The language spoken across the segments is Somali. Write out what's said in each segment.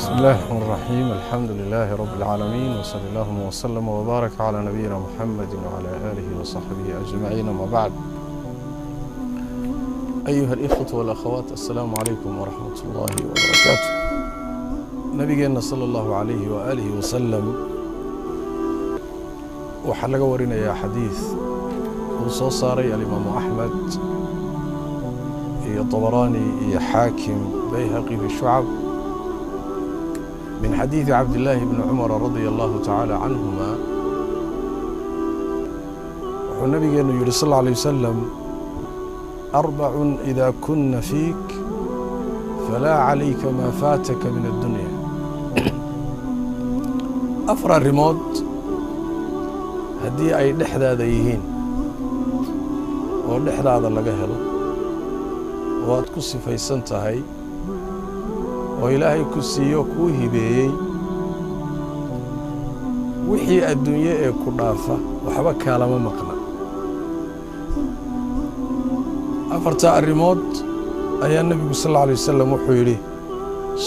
بسم الله الرحمن الرحيم. الحمد لله رب العالمين، وصلى الله وسلم وبارك على نبينا محمد وعلى آله وصحبه أجمعين. ما بعد، أيها الإخوة والأخوات، السلام عليكم ورحمة الله وبركاته. نبينا صلى الله عليه وآله وسلم وحلق ورنا يا حديث وصوصاري الإمام أحمد يا طبراني يا حاكم بيهقي في الشعب من حديث عبد الله بن عمر رضي الله تعالى عنهما. والنبي صلى الله عليه وسلم: 4 إذا كن فيك فلا عليك ما فاتك من الدنيا. 4 arrimood haddii ay dhexdaada yihiin oo dhexdaada laga helo oo aad ku sifaysan tahay oo ilaahay ku siiyo kuu hibeeyey, wixii adduunye ee ku dhaafa waxba kaalama maqna. 4 arrimood ayaa nebigu sal alla alay wasalam wuxuu yidhi: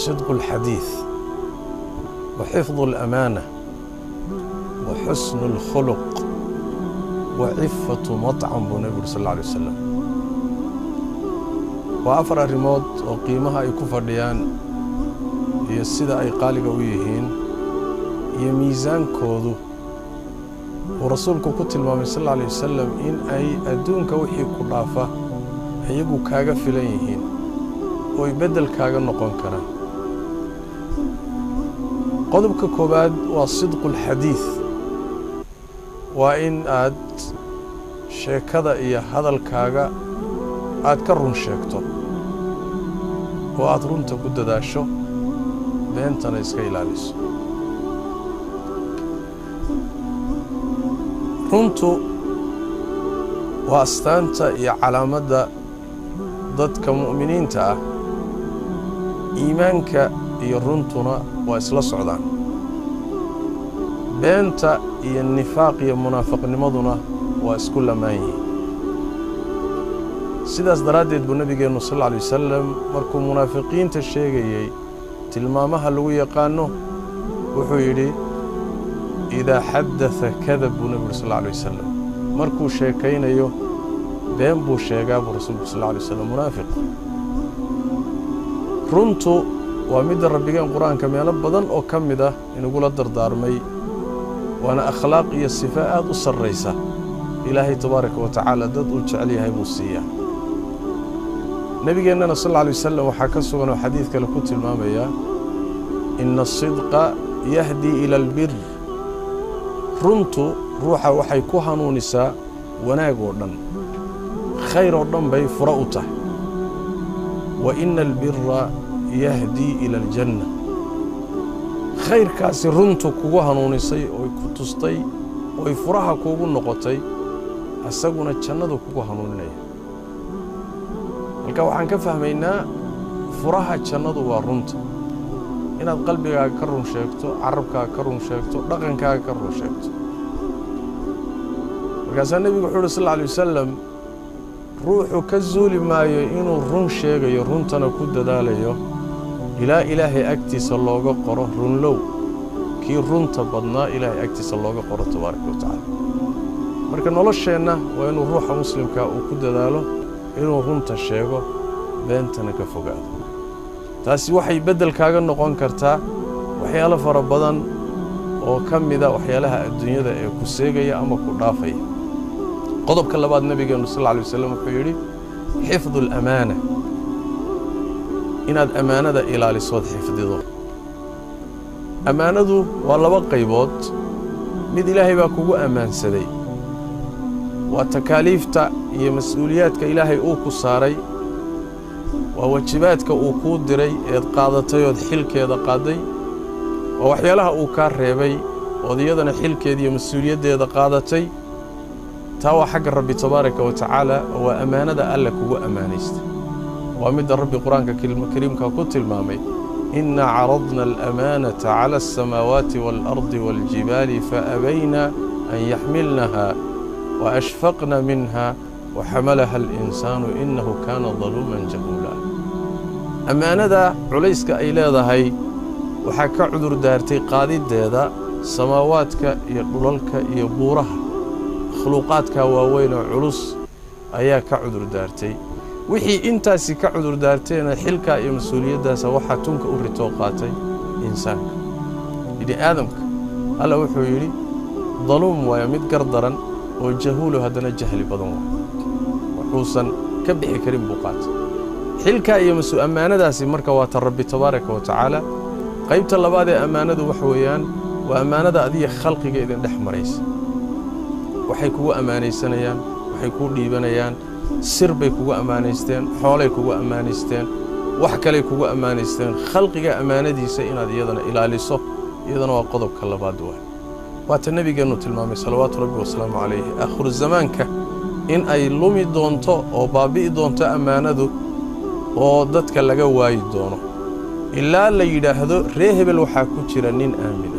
sidqu alxadiid wa xifdu alamaana wa xusnu alkhuluq wa cifatu matcam buu nebigu sal alla alay wasalam. waa 4 arrimood oo qiimaha ay ku fadhiyaan iyo sida ay qaaliga u yihiin iyo miisaankoodu uu rasuulku ku tilmaamay sal alla alay wasalam in ay adduunka wixii ku dhaafa iyagu kaaga filan yihiin oo ay beddel kaaga noqon karaan. qodobka koowaad waa sidqu alxadiid, waa in aad sheekada iyo hadalkaaga aad ka run sheegto oo aad runta ku dadaasho, beentana iska ilaaliso. runtu waa astaanta iyo calaamadda dadka mu'miniinta ah. iimaanka iyo runtuna waa isla socdaan. beenta iyo nifaaq iyo munaafiqnimaduna waa isku lamaan yihiin. sidaas daraaddeed buu nebigeennu sal alla alay wasalam markuu munaafiqiinta sheegayey tilmaamaha lagu yaqaano wuxuu yidhi: idaa xaddasa kadab buu nebigu sal alla alay wasalam. markuu sheekaynayo been buu sheegaa buu rasuulku sal alla alay wasalam munaafiq. runtu waa midda rabbigeen qur-aanka meelo badan oo ka mid ah inagula dardaarmay, waana akhlaaq iyo sifa aad u sarraysa. ilaahay tabaaraka wa tacaala dad uu jecel yahay buu siiyaa. nebigeennana sal alla alay wasalam waxaa ka sugan oo xadiid kale ku tilmaamaya: ina asidqa yahdii ila albir. runtu ruuxa waxay ku hanuunisaa wanaag oo dhan, khayr oo dhan bay furo u tahay. wa ina albira yahdii ila aljanna. khayrkaasi runtu kugu hanuunisay ooy ku tustay ooy furaha kuugu noqotay, asaguna jannadu kugu hanuuninaya. halka waxaan ka fahmaynaa furaha jannadu waa runta. inaad qalbigaaga ka run sheegto, carabkaaga ka run sheegto, dhaqankaaga ka run sheegto. markaasaa nebigu wuxuu uhi sal alla alay wasalam: ruuxu ka zuuli maayo inuu run sheegayo, runtana ku dadaalayo, ilaa ilaahay agtiisa looga qoro runlow. kii runta badnaa ilaahay agtiisa looga qoro tabaaraka wa tacaala. marka nolosheenna waa inuu ruuxa muslimkaa uu ku dadaalo inuu runta sheego, beentana ka fogaado. taasi waxay beddel kaaga noqon kartaa waxyaalo fara badan oo ka mida waxyaalaha adduunyada ee ku seegaya ama ku dhaafaya. qodobka labaad, nebigeennu sal alla alay wasalam wuxuu yidhi: xifdu alamaana. inaad ammaanada ilaalisood xifdido. ammaanadu waa 2 qaybood. mid ilaahay baa kugu ammaansaday, waa takaaliifta iyo mas-uuliyaadka ilaahay uu ku saaray, waa waajibaadka uu kuu diray eed qaadatay ood xilkeeda qaadday, waa waxyaalaha uu kaa reebay ood iyadana xilkeeda iyo mas-uuliyaddeeda qaadatay. taa waa xagga rabbi tabaaraka wa tacaala, waa ammaanada alle kugu ammaanaystay. waa midda rabbi qur-aanka kariimka ku tilmaamay: inna caradna alamaanata cala alsamaawaati waalardi waaljibaali faabayna an yaxmilnaha وأشفقنا منها وحملها الإنسان إنه كان ظلوما جهولا. أمانة عليسك أي leedahay waxaa ka cudur daartay qaadideeda samaawaadka iyo dhulalka iyo buuraha khuluuqaadka waaweyn oo culus ayaa ka cudur daartay wixii intaasi ka cudur daartayna xilka iyo mas'uuliyadaas waxa tunka u rito qaatay insaanka idi aadamka alla wuxuu yiri ظلوم waa mid gardaran oo jahuul hadana jahli badan wuxuusan ka bixi karin buqaat xilka iyo mas'uuliyadaasi marka waa rabbi tabaaraka wa taala qaybta labaad ee amaanadu wax weeyaan waa amaanada adiga khalqiga idin dhex maraysa waxay kugu amaanaysanayaan waxay ku dhiibanayaan sir bay kugu amaanaysteen xoolay kugu amaanaysteen wax kale kugu amaanaysteen khalqiga amaanadiisa inaad iyadana ilaaliso iyadana waa qodobka labaad waata nabigeenu tilmaamay salawaatu rabbi wa salaamu alayhi akhir zamaanka in ay lumi doonto oo baabi'i doonto amaanadu oo dadka laga waayi doono ilaa la yiraahdo reehebel waxa ku jira nin aamina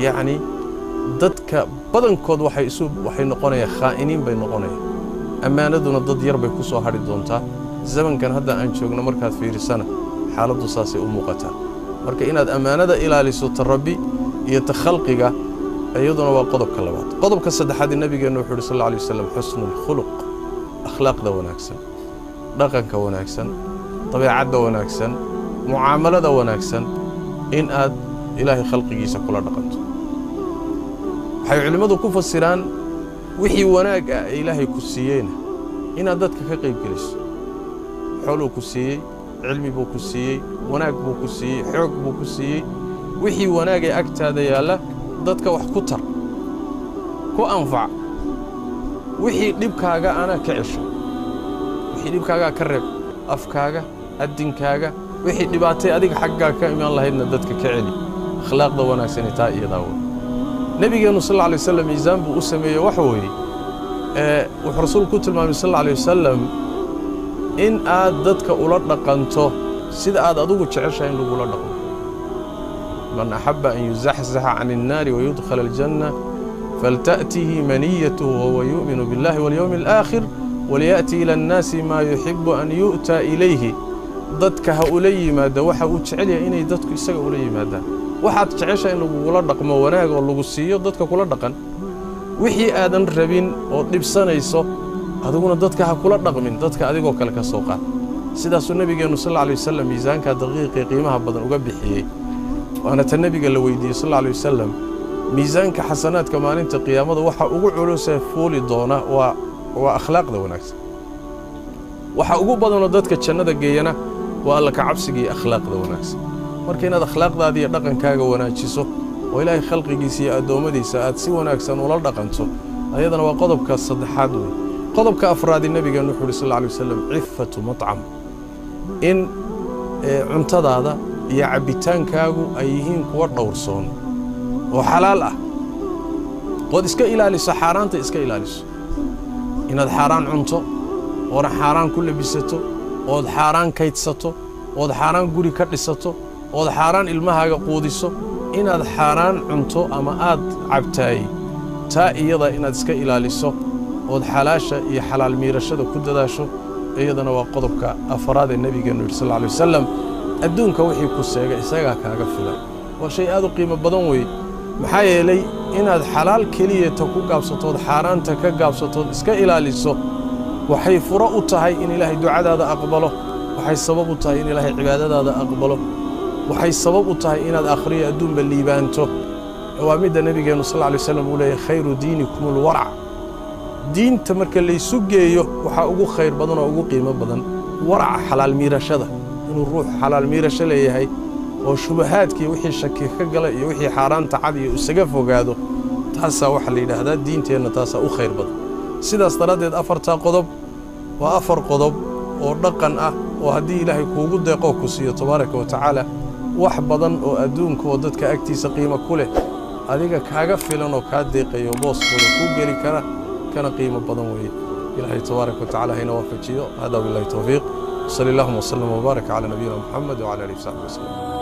yaani dadka badankood waxay noqonayaan khaa'iniin bay noqonayaan amaanaduna dad yar bay ku soo hari doontaa zamankan hadda aan joogno markaad fiirisana xaaladdu saasay u muuqataa marka inaad amaanada ilaaliso rabbi iyo khalqiga ayaduna waa qodobka labaad qodobka saddexaad nabigeenu wuxuu sallallahu alayhi wasallam husnul khuluq akhlaaqda wanaagsan dhaqanka wanaagsan dabeecadda wanaagsan muaamalada wanaagsan in aad ilaahay khalqigiisa kula dhaqanto waxay culimadu ku fasiraan wixii wanaag ah ilaahay ku siiyeyna inaad dadka ka qayb geliso xoolo ku siiyey cilmi buu ku siiyey wanaag buu ku siiyey xoog buu ku siiyey wixii wanaag ay agtaada yaala dadka wax ku tar ku anfac wixii dhibkaaga ana ka cisho wixii dhibkaaga ka reeb afkaaga adinkaaga wixii dhibaatay adiga xagga ka iman lahaydna dadka ka celi akhlaaqda wanaagsan taa iyada nabigeenu sallallahu alayhi wasallam miisaan buu u sameeyay wax weeye wuxuu rasuulku tilmaamay sallallahu alayhi wasallam in aad dadka ula dhaqanto sida aad adigu jeceshahay in lagu la dhaqmo من أحب أن يزحزح عن النار ويدخل الجنة فلتأته منيته وهو يؤمن بالله واليوم الآخر وليأتي إلى الناس ما يحب أن يؤتى إليه ضدك هؤلاء ماذا وحا وتشعلي إني ضدك يساق أولي ماذا وحا تشعيش إنه قولا رقم وناق والله قصية ضدك قولا رقم وحي آدن ربين ولبسان يسو هذا قولا ضدك هقولا رقمين ضدك أذيقو كالك السوقات سيدا سنبي صلى الله عليه وسلم ميزانك دقيقي قيمها بدن وقبحيه وأنا النبي قال له صلى الله عليه وسلم ميزانك حسنات كمان أنت قيامة وحا أقول علوسه فولي دونا وأخلاق ذا ونكس وحا أقول بدن ضدك تشنة جينا وقال لك عبسي أخلاق ذا ونكس مركين هذا أخلاق ذا دي رقم كاجا وناجسه وإلهي خلقي جيسي أدومدي ساعات سي ونكسن ولا رقمته أيضا وقضب كالصدحات قضب كأفراد النبي قال له صلى الله عليه وسلم عفة مطعم إن عنتظ هذا يا عبيتان كاغو أيهين كور دورسون وحلال قد إسكا إلالي سحاران إسكا إلالي إن هذا حاران عنتو ورا حاران كل بيستو وهذا حاران كيتستو وهذا حاران قولي كرسستو وهذا حاران المهاجة قوديسو إن هذا حاران عنتو أما آد عبتاي تا إيضا إن هذا إسكا إلالي سو وهذا حلاشة إيه حلال ميرشة كده داشو أيضا وقضبك أفراد النبي صلى الله عليه وسلم adduunka wixii ku seegay isaga kaaga filan waa shay aad u qiimo badan weey maxaa yeelay inaad xalaal kaliya ta ku gaabsatood xaaraanta ka gaabsatood iska ilaaliso waxay furo u tahay in Ilaahay ducadaada aqbalo waxay sabab u tahay in Ilaahay cibaadadaada aqbalo waxay sabab u tahay inaad akhriyo adduunba liibaanto waa midda nabigeenu sallallahu alayhi wasallam uu leeyahay khayru diinikum alwara' diinta marka la isu geeyo waxa ugu khayr badan oo ugu qiimo badan warac xalaal miirashada inuu ruux xalaal miirasho leeyahay oo shubahaadkii wixii shaki ka galay iyo wixii xaaraanta cad iyo isaga fogaado taasa waxa la yiraahdaa diinteena taasa u khayr badan sidaas daradeed afarta qodob waa afar qodob oo dhaqan ah oo hadii Ilaahay kuugu deeqo ku siiyo tabaaraka wa tacaala wax badan oo adduunka oo dadka agtiisa qiimo ku leh adiga kaaga filan oo ka deeqayo booskooda ku gali kara kana qiimo badan weey Ilaahay tabaaraka wa tacaala hayna waafajiyo hada billahi tawfiiq صلى الله وسلم وبارك على نبينا محمد وعلى اله وصحبه وسلم